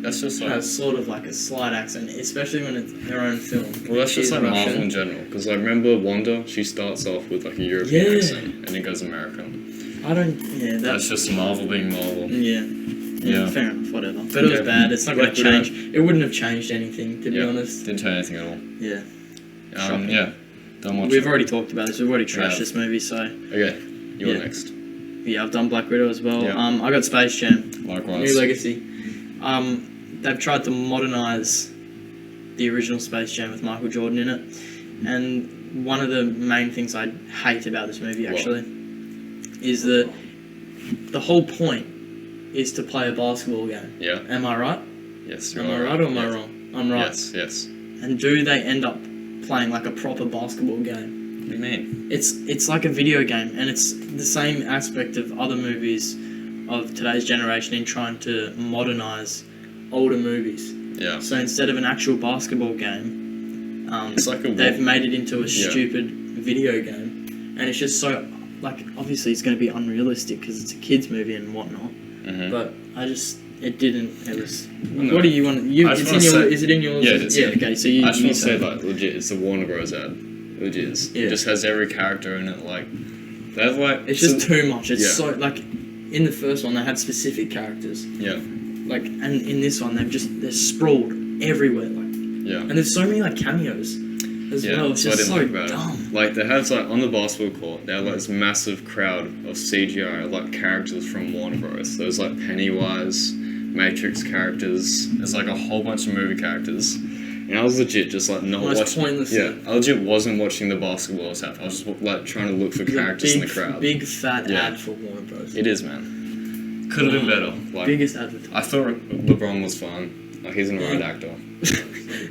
That's just like. has sort of, like, a slight accent, especially when it's her own film. Well, that's She's just like Marvel in Russian. general. Because I remember Wanda, she starts off with like a European Yeah. accent and then goes American. I don't, yeah, That's just Marvel being Marvel. yeah. Yeah. Fair enough, whatever. But it was Yeah. bad, it's not going Black to Widow. change. It wouldn't have changed anything, to be Yeah. honest. Didn't tell you anything at all. Yeah. Shocking. Yeah. Don't watch We've it. already talked about this, we've already trashed Yeah. this movie, so. Okay, you're Yeah. next. Yeah, I've done Black Widow as well. Yeah. I got Space Jam. Likewise. New Legacy. They've tried to modernise the original Space Jam with Michael Jordan in it, and one of the main things I hate about this movie What? actually is that the whole point is to play a basketball game. Yeah. Am I right? Yes. You're Am I right or am I Yes. wrong? I'm right. Yes. Yes. And do they end up playing like a proper basketball game? What do you mean? It's like a video game, and it's the same aspect of other movies of today's generation in trying to modernise older movies. Yeah. So instead of an actual basketball game, It's like a they've made it into a Yeah. stupid video game, and it's just so like obviously it's going to be unrealistic because it's a kids movie and whatnot. Mhm. But I just it didn't. It was. No. What do you want? You I just it's in wanna your. say- Is it in yours? Yeah, it's in- Okay, so you. I just you want to say, say- like, legit, it's a Warner Bros. Ad. Legit is. Yeah. It just has every character in it, like, they have, like... It's just too much. It's Yeah. so like in the first one they had specific characters. Yeah, Like, and in this one they're sprawled everywhere. Like, yeah. and there's so many like cameos as Yeah, well. It's that's just what I so didn't like about dumb. it. Like, they have, like, on the basketball court, they have, like, this massive crowd of CGI, like, characters from Warner Bros. There's, like, Pennywise, Matrix characters, there's, like, a whole bunch of movie characters. And I was legit just, like, not Almost watching... pointlessly. Yeah, I legit wasn't watching the basketball stuff. I was just, like, trying to look for It's a characters in the crowd. Big fat Yeah. ad for Warner Bros. It is, man. Could have been better. Like, Biggest advertisement. I thought LeBron was fun. Oh, he's an alright actor.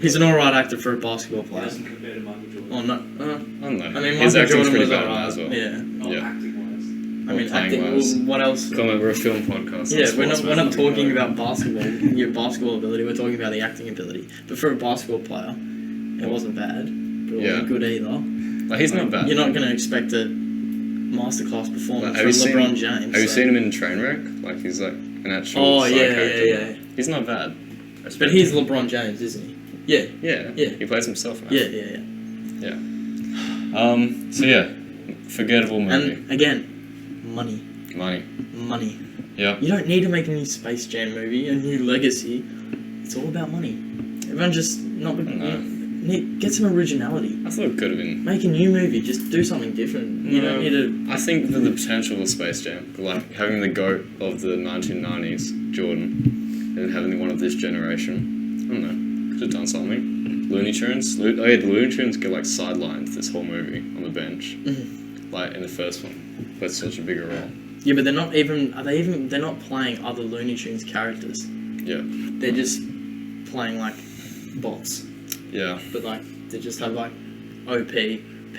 He's an alright actor for a basketball player. Doesn't compare to Michael Jordan. Oh no, I don't know. I mean His Michael acting's Jordan pretty was bad alright. as well. Yeah, Oh, Yeah. acting-wise. I mean playing acting. wise. What else? Come on, we're a film podcast. Yeah, not we're sports, not man. talking about basketball, your basketball ability. We're talking about the acting ability. But for a basketball player, it wasn't bad, but it Yeah. wasn't good either. Like, he's not bad. You're not going to expect a masterclass performance Like, from LeBron James. Have you so- seen him in Trainwreck? Like, he's like an actual Oh side yeah, character. yeah. He's not bad. I But respect he's him. LeBron James, isn't he? Yeah, Yeah. Yeah. He plays himself now. yeah. So yeah, forgettable movie. And again, money. Money. Yeah. You don't need to make a new Space Jam movie, a new legacy. It's all about money. Everyone just not get some originality. I thought it could have been. Make a new movie. Just do something different. You don't need to. I think for the potential of Space Jam, like having the GOAT of the 1990s, Jordan, and having one of this generation, I don't know, could have done something. Looney Tunes. The Looney Tunes get like sidelined this whole movie on the bench, like in the first one. Played such a bigger role. Yeah, but they're not even. Are they even? They're not playing other Looney Tunes characters. Yeah. They're just playing like bots. Yeah. But like they just have like OP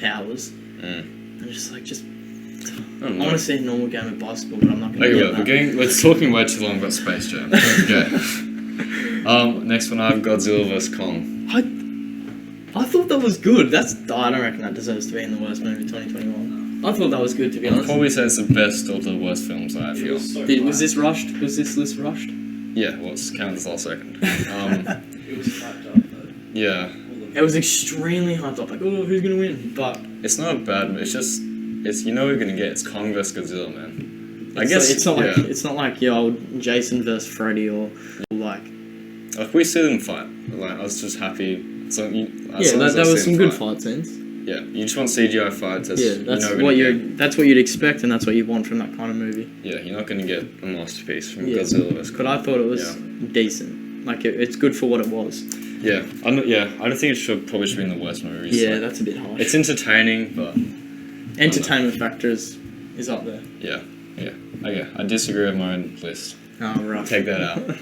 powers. Mm. I'm just. I I don't know. want to see a normal game of basketball, but I'm not going to Okay, get that. we're talking way too long about Space Jam. Okay. Next one I have Godzilla vs Kong. I thought that was good. I don't reckon that deserves to be in the worst movie of 2021. I thought that was good, to be I'd honest. probably say it's the best of the worst films I It feel. was so Was flat. this rushed? Was this list rushed? Yeah, well, it's counted this last second. It was hyped up though. Yeah, It was extremely hyped up. Like, oh, who's going to win? But it's not bad, but it's just, you know what you're gonna get. It's Kong vs Godzilla, man. I it's guess it's not yeah. like it's not like your old Jason versus Freddy or like. Like we see them fight. Like I was just happy. So Yeah, there was some good fight scenes. Yeah, you just want CGI fights. That's, Yeah, that's you know what you're you. That's what you'd expect, and that's what you want from that kind of movie. Yeah, you're not gonna get a masterpiece from Yeah. Godzilla vs But Kong. I thought it was decent. Like it's good for what it was. Yeah, I don't think it should be in the worst movies. Yeah, Like, that's a bit harsh. it's entertaining, but Entertainment factor is up there. yeah. Okay, I disagree with my own list. Oh, right. Take that out.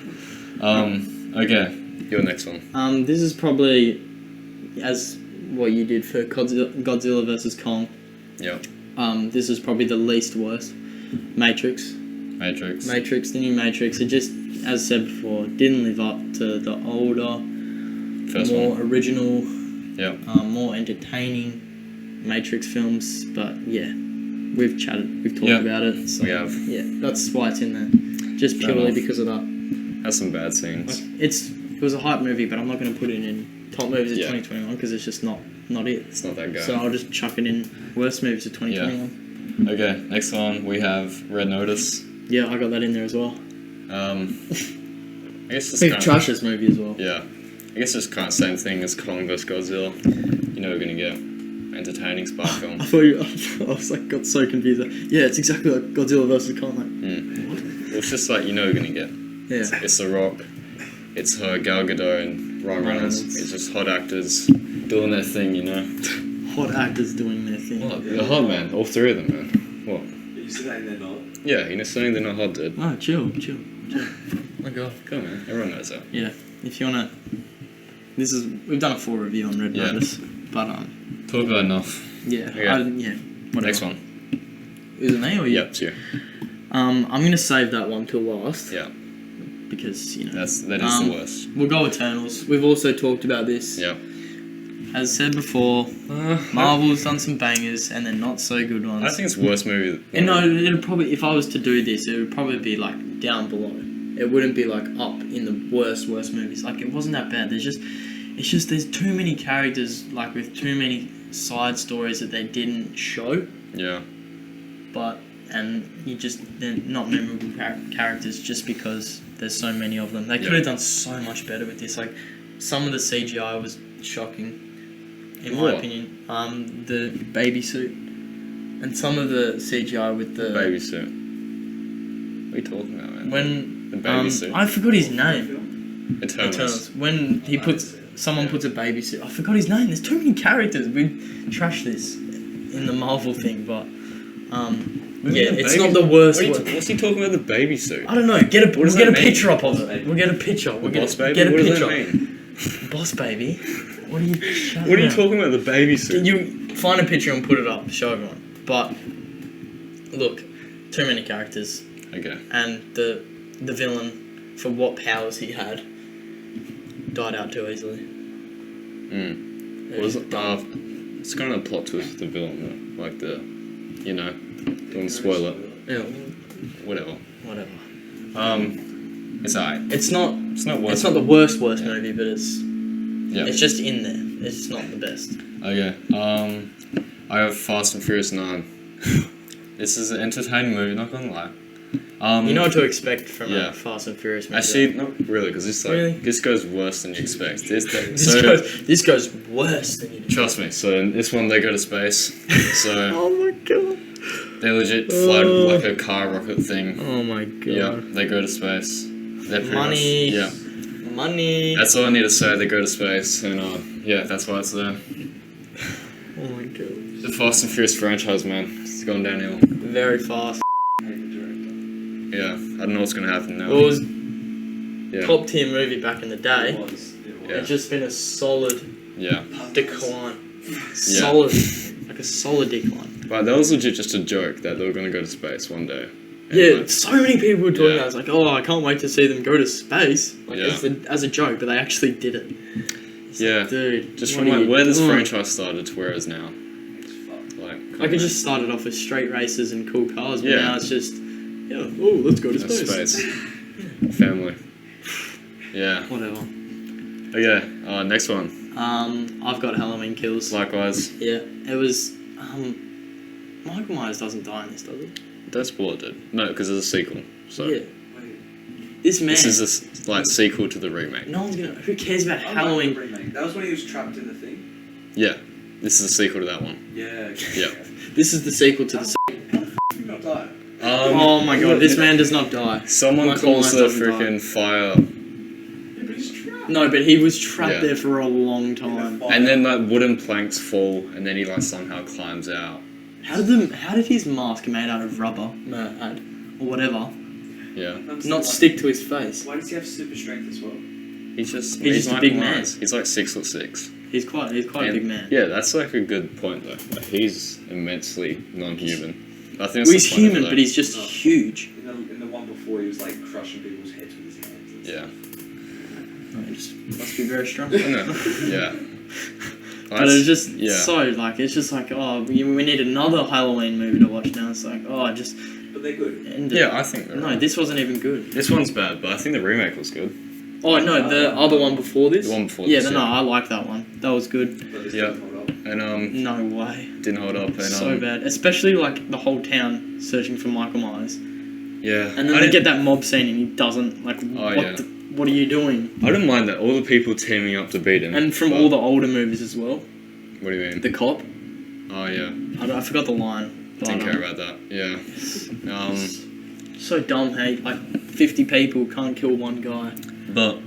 Okay, your next one. This is probably as what you did for Godzilla vs Kong. Yeah, This is probably the least worst. Matrix, Matrix. the new Matrix. It just, as said before, didn't live up to the older, First more one. original, Yeah. more entertaining Matrix films. But yeah, we've talked Yeah, about it. So we have. yeah, that's why it's in there. Just Fair purely enough. because of that. Has some bad scenes. It was a hype movie, but I'm not going to put it in top movies of Yeah. 2021 because it's just not it. It's not that guy. So I'll just chuck it in worst movies of 2021. Okay, next one we have Red Notice. Yeah, I got that in there as well. I guess it's We've kind trashed this movie as well. Yeah, I guess it's kind of same thing as Kong vs Godzilla. You know we're gonna get entertaining spy film. I thought I was like, got so confused. Yeah, it's exactly like Godzilla versus Kong. Like, It's just like you know we're gonna get. yeah. It's The Rock. It's Gal Gadot and Ryan Reynolds. Reynolds. It's just hot actors doing their thing, you know. Hot actors doing their thing. What? They're hot, man. All three of them, man. What? But you said that and they're not. Yeah, you know saying they're not hot, dude. Oh, chill. Oh my god. Come on, man. Everyone knows that. Yeah, if you wanna, we've done a full review on Red Yeah. Notice, but Talk about enough. yeah, Okay. whatever. Next one. Is it me or you? Yep, it's you. I'm gonna save that one till last Yeah, because that is the worst. We'll go Eternals. We've also talked about this. Yeah. As said before, Marvel's done some bangers and then not so good ones. I think it's worst movie. And no, it'd probably, if I was to do this, it would probably be like down below. It wouldn't be like up in the worst movies. Like it wasn't that bad. It's just there's too many characters like with too many side stories that they didn't show. Yeah. They're not memorable characters just because there's so many of them. They could Yeah. have done so much better with this. Like some of the CGI was shocking, in my What? opinion. The baby suit, and some of the CGI with the Baby suit. What are you talking about, man? when The baby suit. I forgot his name. Eternals. Eternals. When he someone puts a baby suit. I forgot his name. There's too many characters. We trashed this in the Marvel thing, but Yeah, it's not the worst one. What's he talking about the baby suit? I don't know. does We'll that get a mean? picture up of it. We'll get a picture. We'll Boss baby? get a What does picture. that mean? Boss baby. What are you? Shut What are you up. talking about the baby suit? Can you find a picture and put it up? Show everyone. But look, too many characters, Okay. and the villain, for what powers he had, died out too easily. What was it? It's kind of a plot twist with the villain, though. Like the, you know, don't spoil it. Yeah, Whatever. whatever. It's alright. It's not. It's not worth It's not the worst movie, but it's Yeah. it's just in there. It's not the best. Okay. I have Fast and Furious 9. This is an entertaining movie, not gonna lie. You know what to expect from yeah. a Fast and Furious movie. Actually, not really, because Really? this goes worse than you expect. This goes worse than you. Trust me. So in this one, they go to space. So Oh my god. they legit fly like a car rocket thing. Oh my god. Yeah, they go to space. They're pretty Money. Much, yeah, Money. that's all I need to say. They go to space, and yeah, that's why it's there. Oh my god. The Fast and Furious franchise, man, it's going downhill. Very fast. Yeah, I don't know what's gonna happen now. It was Yeah, top tier movie back in the day. It was. Yeah. It's just been a solid yeah. decline. Solid, like a solid decline. But that was legit just a joke that they were gonna go to space one day. And, Yeah, like, so many people were talking Yeah. about it. It's like, oh, I can't wait to see them go to space. Like, Yeah. as a joke, but they actually did it. It's Yeah. like, dude. just what from are like you where this doing? franchise started to where it is now. Like, I could just start it off with straight races and cool cars, but Yeah. now it's just, yeah, oh, let's go to That's space. space. Family. Yeah. Whatever. Okay. Next one. I've got Halloween Kills. Likewise. Yeah, it was. Michael Myers doesn't die in this, does he? Don't spoil it, dude. No, because it's a sequel. So Yeah. This man. this is like sequel to the remake. No one's gonna. Who cares about Halloween? That was when he was trapped in the thing. Yeah. This is a sequel to that one. Yeah. Yeah. This is the sequel to the. You not die. Oh my god, this man does not die. Someone Michael calls Myers the doesn't die. freaking fire, Yeah, but he's trapped. No, but he was trapped Yeah. there for a long time. and then like wooden planks fall, and then he like somehow climbs out. How did his mask made out of rubber, or whatever, Yeah. not stick to his face? Why does he have super strength as well? He's just He's just a Michael big man. Myers. He's like 6'6". He's quite a big man. Yeah, that's like a good point though. Like, he's immensely non-human. I think that's Well, the he's point of human, it, but he's just Oh. huge. In the one before, he was like crushing people's heads with his hands. And Yeah. He just must be very strong. I know. Yeah. But it's just yeah. so like it's just like we need another Halloween movie to watch now. It's like just stuff. But they're good. end it. Yeah, I think they're No, right. this wasn't even good. This one's bad, but I think the remake was good. Oh no, the other one before this. The one before Yeah, this, no, yeah. I like that one. That was good. But this Yeah. doesn't hold up. And No way. didn't hold up. And So bad, especially like the whole town searching for Michael Myers, Yeah. and then they get that mob scene and he doesn't like. yeah. What are you doing? I don't mind that. All the people teaming up to beat him. And from but- all the older movies as well, What do you mean? the cop. Oh yeah. I forgot the line. But, Didn't care about that. Yeah. So dumb, hey, like 50 people can't kill one guy. But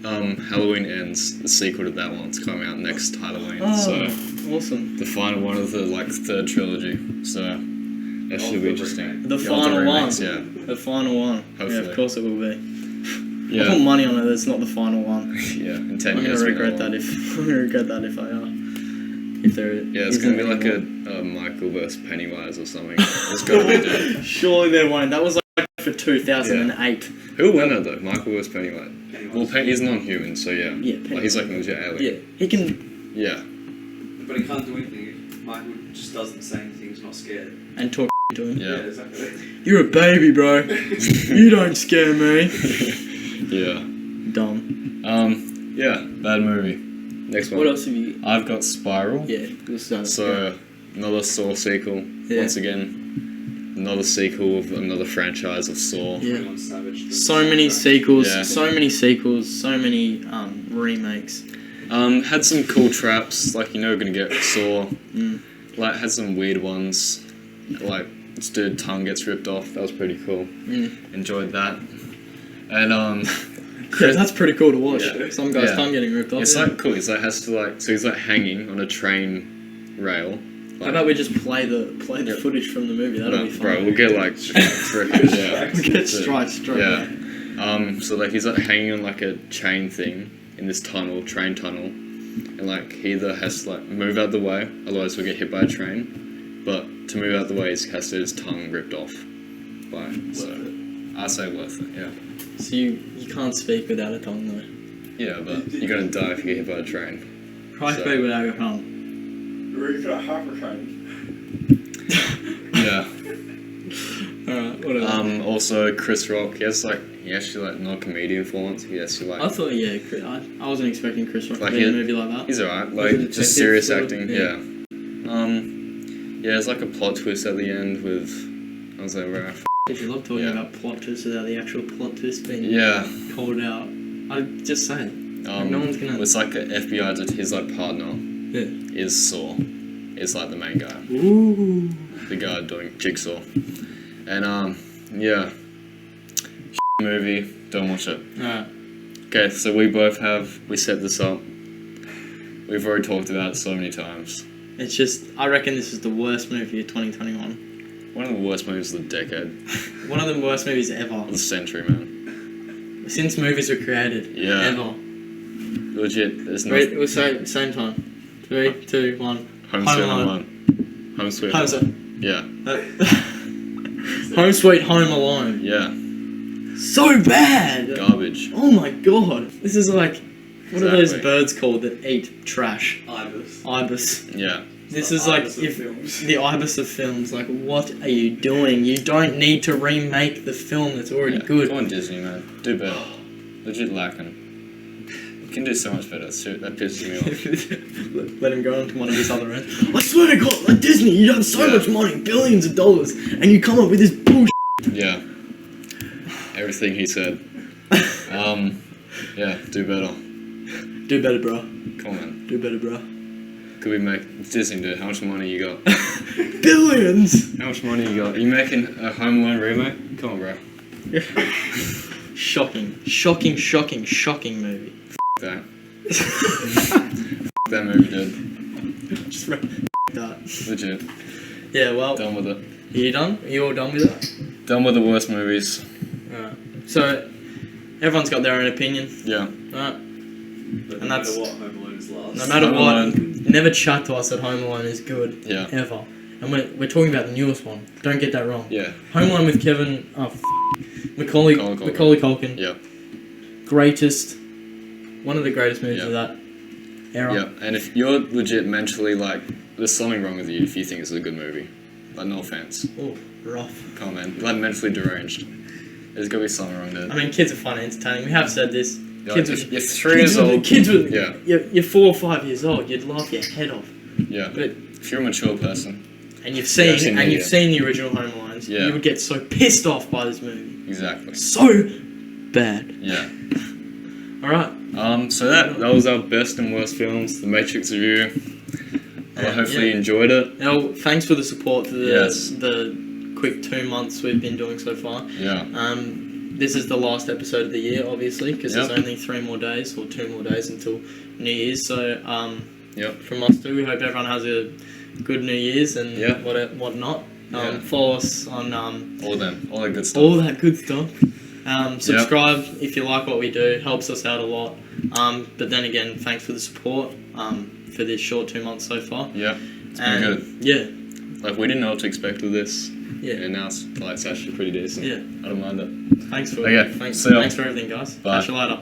Halloween Ends, the sequel to that one's coming out next Halloween. Oh, So awesome. the final one of the like third trilogy. So that should be interesting. The Yeah, final remakes, one. Yeah. The final one. Yeah, Hopefully. of course it will be. I Yeah. put money on it. That's not the final one. Yeah. In 10 I'm years. gonna we're regret that if I'm gonna regret that if I if there. Yeah, it's isn't gonna be like anymore. a Michael versus Pennywise or something. It's gotta be dude. Surely there won't. That was like for 2008. Who won it though? Michael versus Pennywise. Pennywise. Well, he's non-human, so yeah. Yeah, Like, he's like an legit alien. Yeah, he can Yeah. But he can't do anything if Michael just doesn't say anything, he's not scared. and talk to him. Yeah. Exactly. You're a baby, bro. You don't scare me. Yeah. Dumb. Yeah. Bad movie. Next one. What else have you? I've got Spiral. Yeah, we'll start. So another Saw sequel. Yeah. Once again, another sequel of another franchise of Saw. Yeah. 21 Savage. So many sequels. Yeah. So many sequels. So many remakes. Had some cool traps, like you know, gonna get Saw. Mm. Like had some weird ones, like this dude tongue gets ripped off. That was pretty cool. Mm. Enjoyed that. And Yeah, that's pretty cool to watch. Yeah. Some guy's Yeah. tongue getting ripped off. it's yeah. like cool. He's like has to like so he's like hanging on a train rail, How about we just play the footage from the movie? That'll be fun. Bro, we'll get like strikes. Yeah. We'll get strikes straight Yeah. away. So like he's like hanging on like a chain thing in this train tunnel, and like he either has to like move out the way, otherwise he'll get hit by a train. But to move out the way, he has to get his tongue ripped off. So I say worth it. Yeah. So you can't speak without a tongue though. Yeah, but you're gonna die if you get hit by a train. Try So- speak without your tongue. Ready for a hypertrain. Yeah. Alright, whatever. Also Chris Rock, he actually like not a comedian for once. He actually I like thought, yeah, I wasn't expecting Chris Rock Like to be in a he- movie like that. he's alright. Like a Like detective just serious sort of, acting. yeah. Yeah. Yeah, there's like a plot twist at the end with I was like, right. If you love talking Yeah. about plot twists without the actual plot twist being Yeah. called out, I just say it. No one's gonna. It's like an FBI, his like partner Yeah. is Saw. Is like the main guy. Ooh. The guy doing Jigsaw. And yeah. Movie, don't watch it. Alright. Okay, so we set this up. We've already talked about it so many times. It's just, I reckon this is the worst movie of 2021. One of the worst movies of the decade. One of the worst movies ever. Of the century, man. Since movies were created. Yeah. Ever. Legit, there's no... Wait, we'll say same time. 3, 2, 1. Home Home Sweet Alone. Home. Home Sweet Home Home. Yeah. Home Sweet Home Alone. Yeah. So bad! Garbage. Oh my god. This is like, what are those Exactly. birds called that eat trash? Ibis. Ibis. Yeah. This The is like, ibis of if films. the ibis of films, like, what are you doing? You don't need to remake the film that's already Yeah. good. Come on, Disney, man. Do better. Legit lacking. You can do so much better. That pisses me off. Let him go on to one of his other ends. I swear to God, like Disney, you done so Yeah. much money, billions of dollars, and you come up with this bullshit. Yeah. Everything he said. Yeah, do better. Do better, bro. Come on, man. Do better, bro. Could we make Disney do it? How much money you got? Billions! How much money you got? You making a Home Alone remake? Come on, bro. Shocking movie. That. That movie, dude. Just that. Legit. Yeah, well, Done with it. are you done? Are you all done with that? Done with the worst movies. Alright. So, everyone's got their own opinion. Yeah. Alright. But And no that's- matter what, Home Alone is last. No matter Home what, Alone. never chat to us that Home Alone is good. Yeah. Ever. And we're talking about the newest one. Don't get that wrong. Yeah. Home Alone with Kevin. Macaulay Culkin. Yeah. Greatest. One of the greatest movies Yeah. of that era. Yeah. And if you're legit mentally like, there's something wrong with you if you think it's a good movie. Like, no offense. Oh, rough. Come on, man. Like, mentally deranged. There's gotta be something wrong there. I mean, kids are fun and entertaining. We have said this. Like, Kids if with, you're 3 years old. Kids with, Yeah. You're 4 or 5 years old. You'd laugh your head off. Yeah. But If you're a mature person. and you've Yeah, I've seen seen it, yeah. the original Home Alones. Yeah. You would get so pissed off by this movie. Exactly. So bad. Yeah. All right. So that was our best and worst films, the Matrix review. Hopefully you enjoyed it. Now, thanks for the support for Yes. the quick 2 months we've been doing so far. Yeah. This is the last episode of the year, obviously, because Yep. there's only 3 more days or 2 more days until New Year's. So, Yep. from us too, we hope everyone has a good New Year's and Yeah. whatnot. Yeah. Follow us on All that good stuff. all that good stuff. Subscribe if you like what we do. It helps us out a lot. But then again, thanks for the support for this short 2 months so far. Yeah. It's been good. Yeah, Like, we didn't know what to expect with this. yeah, And now it's actually pretty decent. yeah. I don't mind it. Thanks for Okay, thanks see ya. for everything, guys. Bye. Catch you later.